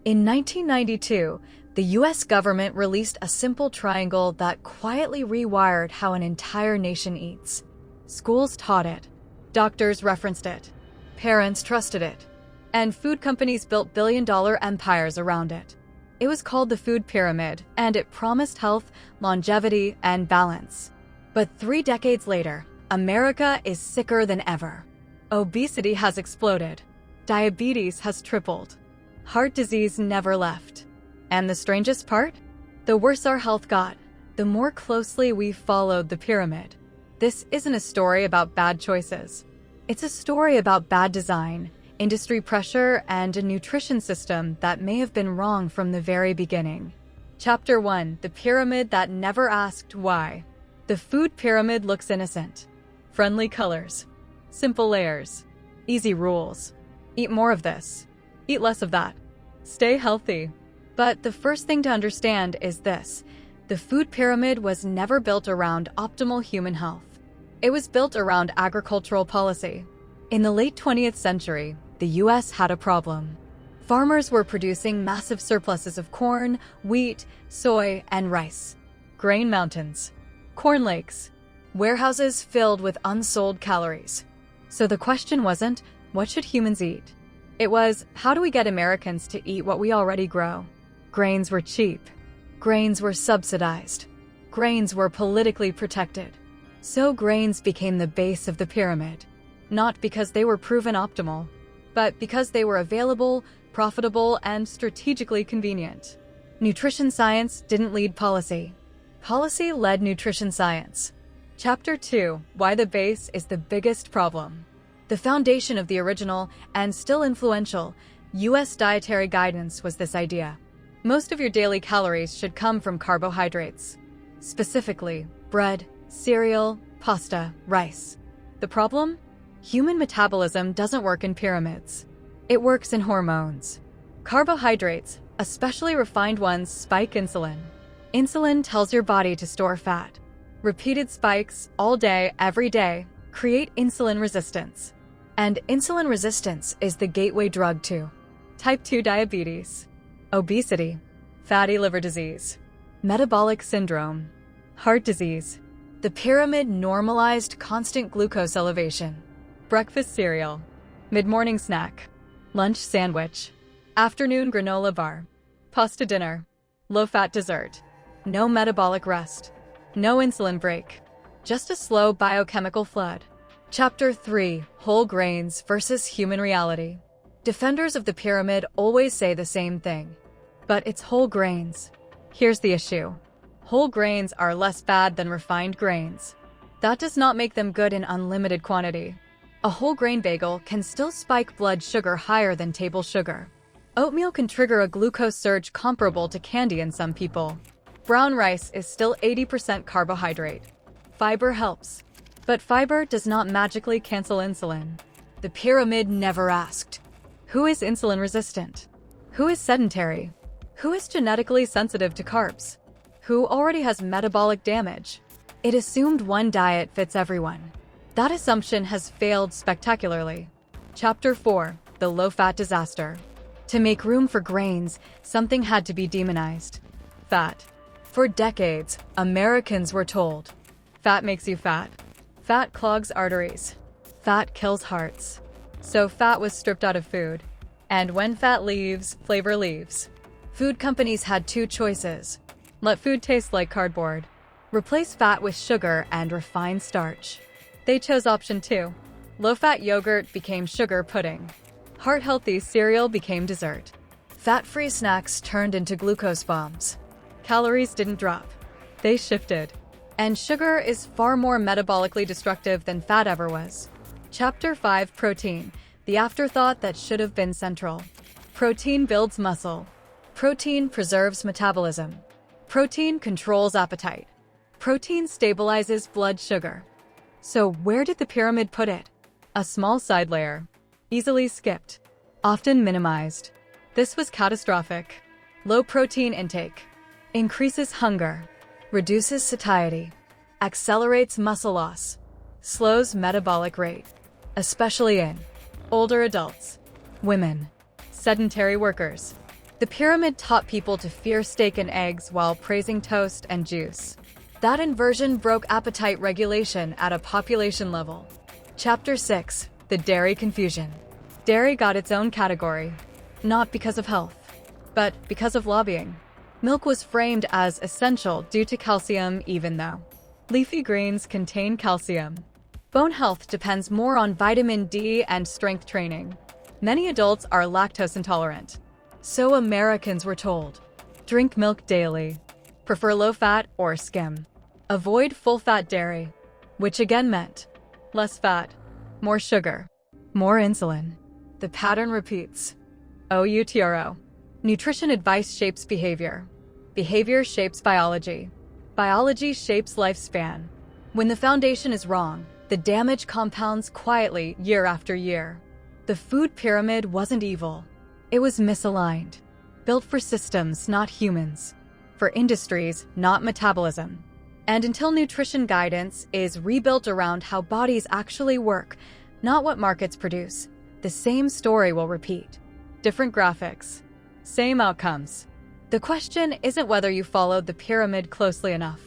In 1992, the US government released a simple triangle that quietly rewired how an entire nation eats. Schools taught it, doctors referenced it, parents trusted it, and food companies built billion-dollar empires around it. It was called the food pyramid, and it promised health, longevity, and balance. But 3 decades later, America is sicker than ever. Obesity has exploded. Diabetes has tripled. Heart disease never left. And the strangest part? The worse our health got, the more closely we followed the pyramid. This isn't a story about bad choices. It's a story about bad design, industry pressure, and a nutrition system that may have been wrong from the very beginning. Chapter 1: The Pyramid That Never Asked Why. The food pyramid looks innocent. Friendly colors. Simple layers. Easy rules. Eat more of this. Eat less of that. Stay healthy. But the first thing to understand is this: the food pyramid was never built around optimal human health. It was built around agricultural policy. In the late 20th century, the US had a problem. Farmers were producing massive surpluses of corn, wheat, soy, and rice. Grain mountains. Corn lakes. Warehouses filled with unsold calories. So the question wasn't, what should humans eat? It was, how do we get Americans to eat what we already grow? Grains were cheap. Grains were subsidized. Grains were politically protected. So grains became the base of the pyramid. Not because they were proven optimal, but because they were available, profitable, and strategically convenient. Nutrition science didn't lead policy. Policy led nutrition science. Chapter 2: Why the Base is the Biggest Problem. The foundation of the original, and still influential, US dietary guidance was this idea. Most of your daily calories should come from carbohydrates. Specifically, bread, cereal, pasta, rice. The problem? Human metabolism doesn't work in pyramids. It works in hormones. Carbohydrates, especially refined ones, spike insulin. Insulin tells your body to store fat. Repeated spikes, all day, every day, create insulin resistance. And insulin resistance is the gateway drug to type 2 diabetes, obesity, fatty liver disease, metabolic syndrome, heart disease. The pyramid normalized constant glucose elevation. Breakfast cereal, mid-morning snack, lunch sandwich, afternoon granola bar, pasta dinner, low-fat dessert. No metabolic rest. No insulin break. Just a slow biochemical flood. Chapter 3: Whole Grains versus Human Reality. Defenders of the pyramid always say the same thing. But it's whole grains. Here's the issue. Whole grains are less bad than refined grains. That does not make them good in unlimited quantity. A whole grain bagel can still spike blood sugar higher than table sugar. Oatmeal can trigger a glucose surge comparable to candy in some people. Brown rice is still 80% carbohydrate. Fiber helps. But fiber does not magically cancel insulin. The pyramid never asked, who is insulin resistant? Who is sedentary? Who is genetically sensitive to carbs? Who already has metabolic damage? It assumed one diet fits everyone. That assumption has failed spectacularly. Chapter 4: The Low-Fat Disaster. To make room for grains, something had to be demonized. Fat. For decades, Americans were told, fat makes you fat. Fat clogs arteries. Fat kills hearts. So fat was stripped out of food. And when fat leaves, flavor leaves. Food companies had 2 choices. Let food taste like cardboard. Replace fat with sugar and refined starch. They chose option 2. Low-fat yogurt became sugar pudding. Heart-healthy cereal became dessert. Fat-free snacks turned into glucose bombs. Calories didn't drop. They shifted. And sugar is far more metabolically destructive than fat ever was. Chapter 5: Protein, the afterthought that should have been central. Protein builds muscle. Protein preserves metabolism. Protein controls appetite. Protein stabilizes blood sugar. So where did the pyramid put it? A small side layer. Easily skipped. Often minimized. This was catastrophic. Low protein intake. Increases hunger. Reduces satiety. Accelerates muscle loss. Slows metabolic rate. Especially in older adults. Women. Sedentary workers. The pyramid taught people to fear steak and eggs while praising toast and juice. That inversion broke appetite regulation at a population level. Chapter 6: The Dairy Confusion. Dairy got its own category, not because of health, but because of lobbying. Milk was framed as essential due to calcium, even though leafy greens contain calcium. Bone health depends more on vitamin D and strength training. Many adults are lactose intolerant, so Americans were told, drink milk daily, prefer low-fat or skim, avoid full-fat dairy, which again meant less fat, more sugar, more insulin. The pattern repeats. OUTRO. Nutrition advice shapes behavior. Behavior shapes biology. Biology shapes lifespan. When the foundation is wrong, the damage compounds quietly year after year. The food pyramid wasn't evil. It was misaligned. Built for systems, not humans. For industries, not metabolism. And until nutrition guidance is rebuilt around how bodies actually work, not what markets produce, the same story will repeat. Different graphics, same outcomes. The question isn't whether you followed the pyramid closely enough.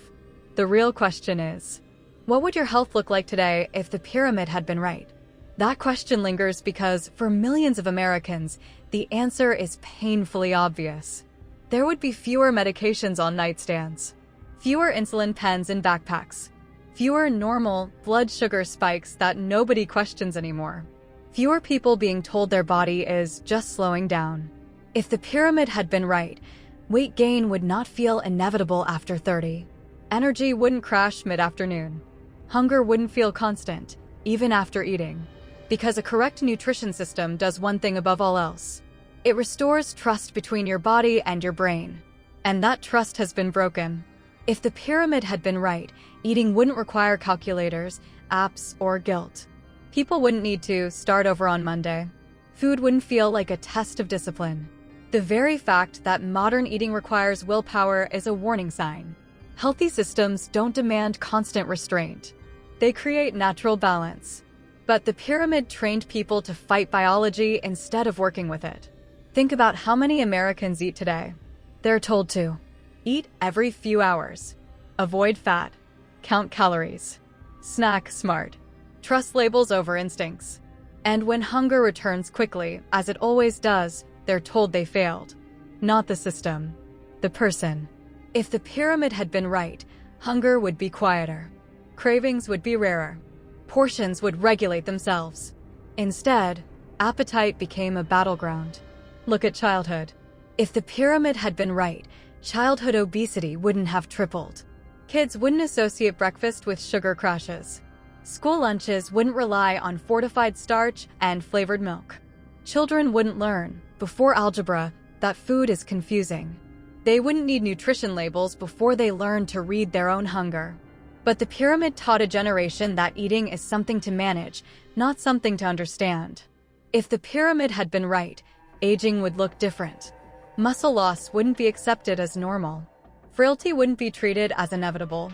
The real question is, what would your health look like today if the pyramid had been right? That question lingers because, for millions of Americans, the answer is painfully obvious. There would be fewer medications on nightstands, fewer insulin pens in backpacks, fewer normal blood sugar spikes that nobody questions anymore, fewer people being told their body is just slowing down. If the pyramid had been right, weight gain would not feel inevitable after 30. Energy wouldn't crash mid-afternoon. Hunger wouldn't feel constant, even after eating. Because a correct nutrition system does one thing above all else. It restores trust between your body and your brain. And that trust has been broken. If the pyramid had been right, eating wouldn't require calculators, apps, or guilt. People wouldn't need to start over on Monday. Food wouldn't feel like a test of discipline. The very fact that modern eating requires willpower is a warning sign. Healthy systems don't demand constant restraint. They create natural balance. But the pyramid trained people to fight biology instead of working with it. Think about how many Americans eat today. They're told to eat every few hours, avoid fat, count calories, snack smart, trust labels over instincts. And when hunger returns quickly, as it always does, they're told they failed. Not the system, the person. If the pyramid had been right, hunger would be quieter. Cravings would be rarer. Portions would regulate themselves. Instead, appetite became a battleground. Look at childhood. If the pyramid had been right, childhood obesity wouldn't have tripled. Kids wouldn't associate breakfast with sugar crashes. School lunches wouldn't rely on fortified starch and flavored milk. Children wouldn't learn, before algebra, that food is confusing. They wouldn't need nutrition labels before they learned to read their own hunger. But the pyramid taught a generation that eating is something to manage, not something to understand. If the pyramid had been right, aging would look different. Muscle loss wouldn't be accepted as normal. Frailty wouldn't be treated as inevitable.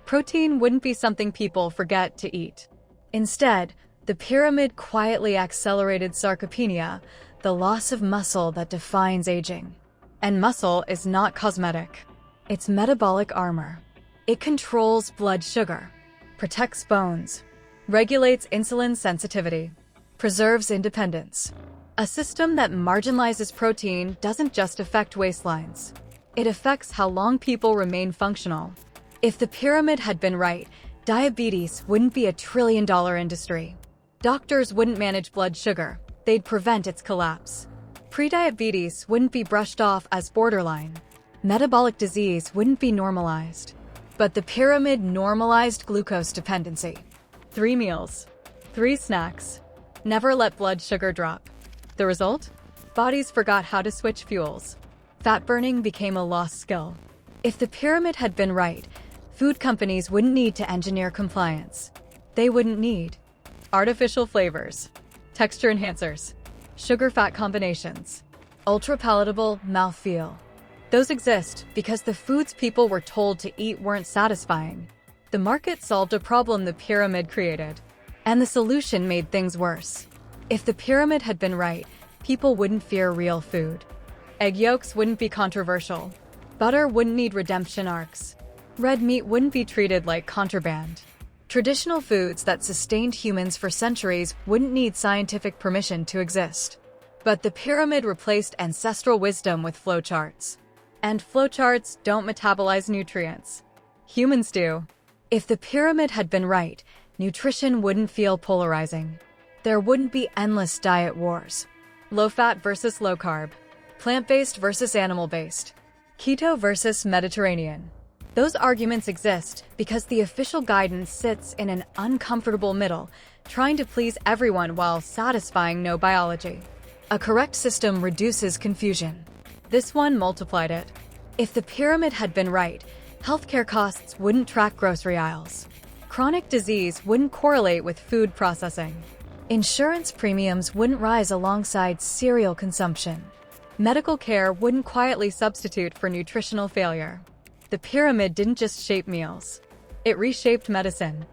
Protein wouldn't be something people forget to eat. Instead, the pyramid quietly accelerated sarcopenia, the loss of muscle that defines aging. And muscle is not cosmetic. It's metabolic armor. It controls blood sugar, protects bones, regulates insulin sensitivity, preserves independence. A system that marginalizes protein doesn't just affect waistlines. It affects how long people remain functional. If the pyramid had been right, diabetes wouldn't be a trillion-dollar industry. Doctors wouldn't manage blood sugar. They'd prevent its collapse. Prediabetes wouldn't be brushed off as borderline. Metabolic disease wouldn't be normalized. But the pyramid normalized glucose dependency. 3 meals, 3 snacks. Never let blood sugar drop. The result? Bodies forgot how to switch fuels. Fat burning became a lost skill. If the pyramid had been right, food companies wouldn't need to engineer compliance. They wouldn't need artificial flavors, texture enhancers, sugar-fat combinations, ultra-palatable mouthfeel. Those exist because the foods people were told to eat weren't satisfying. The market solved a problem the pyramid created, and the solution made things worse. If the pyramid had been right, people wouldn't fear real food. Egg yolks wouldn't be controversial. Butter wouldn't need redemption arcs. Red meat wouldn't be treated like contraband. Traditional foods that sustained humans for centuries wouldn't need scientific permission to exist. But the pyramid replaced ancestral wisdom with flowcharts. And flowcharts don't metabolize nutrients. Humans do. If the pyramid had been right, nutrition wouldn't feel polarizing. There wouldn't be endless diet wars. Low-fat versus low-carb. Plant-based versus animal-based. Keto versus Mediterranean. Those arguments exist because the official guidance sits in an uncomfortable middle, trying to please everyone while satisfying no biology. A correct system reduces confusion. This one multiplied it. If the pyramid had been right, healthcare costs wouldn't track grocery aisles. Chronic disease wouldn't correlate with food processing. Insurance premiums wouldn't rise alongside cereal consumption. Medical care wouldn't quietly substitute for nutritional failure. The pyramid didn't just shape meals. It reshaped medicine.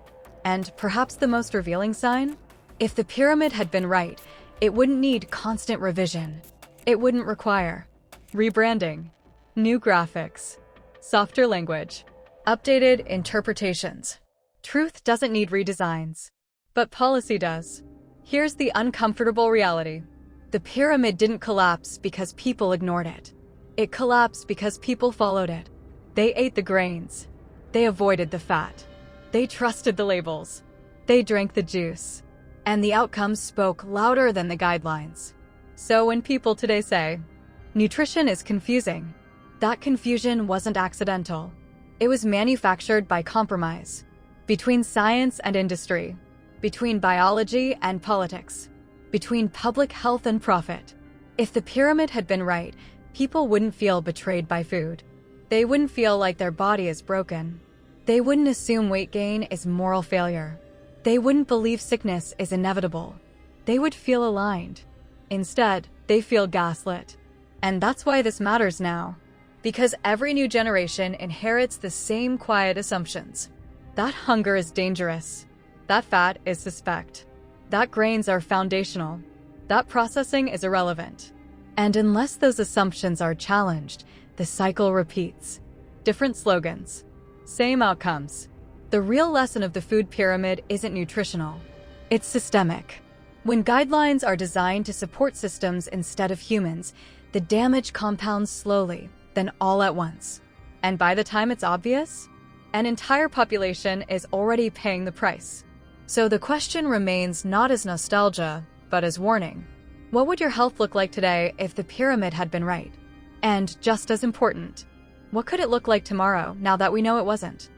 And perhaps the most revealing sign? If the pyramid had been right, it wouldn't need constant revision. It wouldn't require rebranding, new graphics, softer language, updated interpretations. Truth doesn't need redesigns, but policy does. Here's the uncomfortable reality. The pyramid didn't collapse because people ignored it. It collapsed because people followed it. They ate the grains. They avoided the fat. They trusted the labels. They drank the juice. And the outcomes spoke louder than the guidelines. So when people today say, nutrition is confusing, that confusion wasn't accidental. It was manufactured by compromise. Between science and industry. Between biology and politics. Between public health and profit. If the pyramid had been right, people wouldn't feel betrayed by food. They wouldn't feel like their body is broken. They wouldn't assume weight gain is moral failure. They wouldn't believe sickness is inevitable. They would feel aligned. Instead, they feel gaslit. And that's why this matters now. Because every new generation inherits the same quiet assumptions. That hunger is dangerous. That fat is suspect. That grains are foundational. That processing is irrelevant. And unless those assumptions are challenged, the cycle repeats. Different slogans. Same outcomes. The real lesson of the food pyramid isn't nutritional. It's systemic. When guidelines are designed to support systems instead of humans, the damage compounds slowly, then all at once. And by the time it's obvious, an entire population is already paying the price. So the question remains not as nostalgia, but as warning. What would your health look like today if the pyramid had been right? And just as important, what could it look like tomorrow now that we know it wasn't?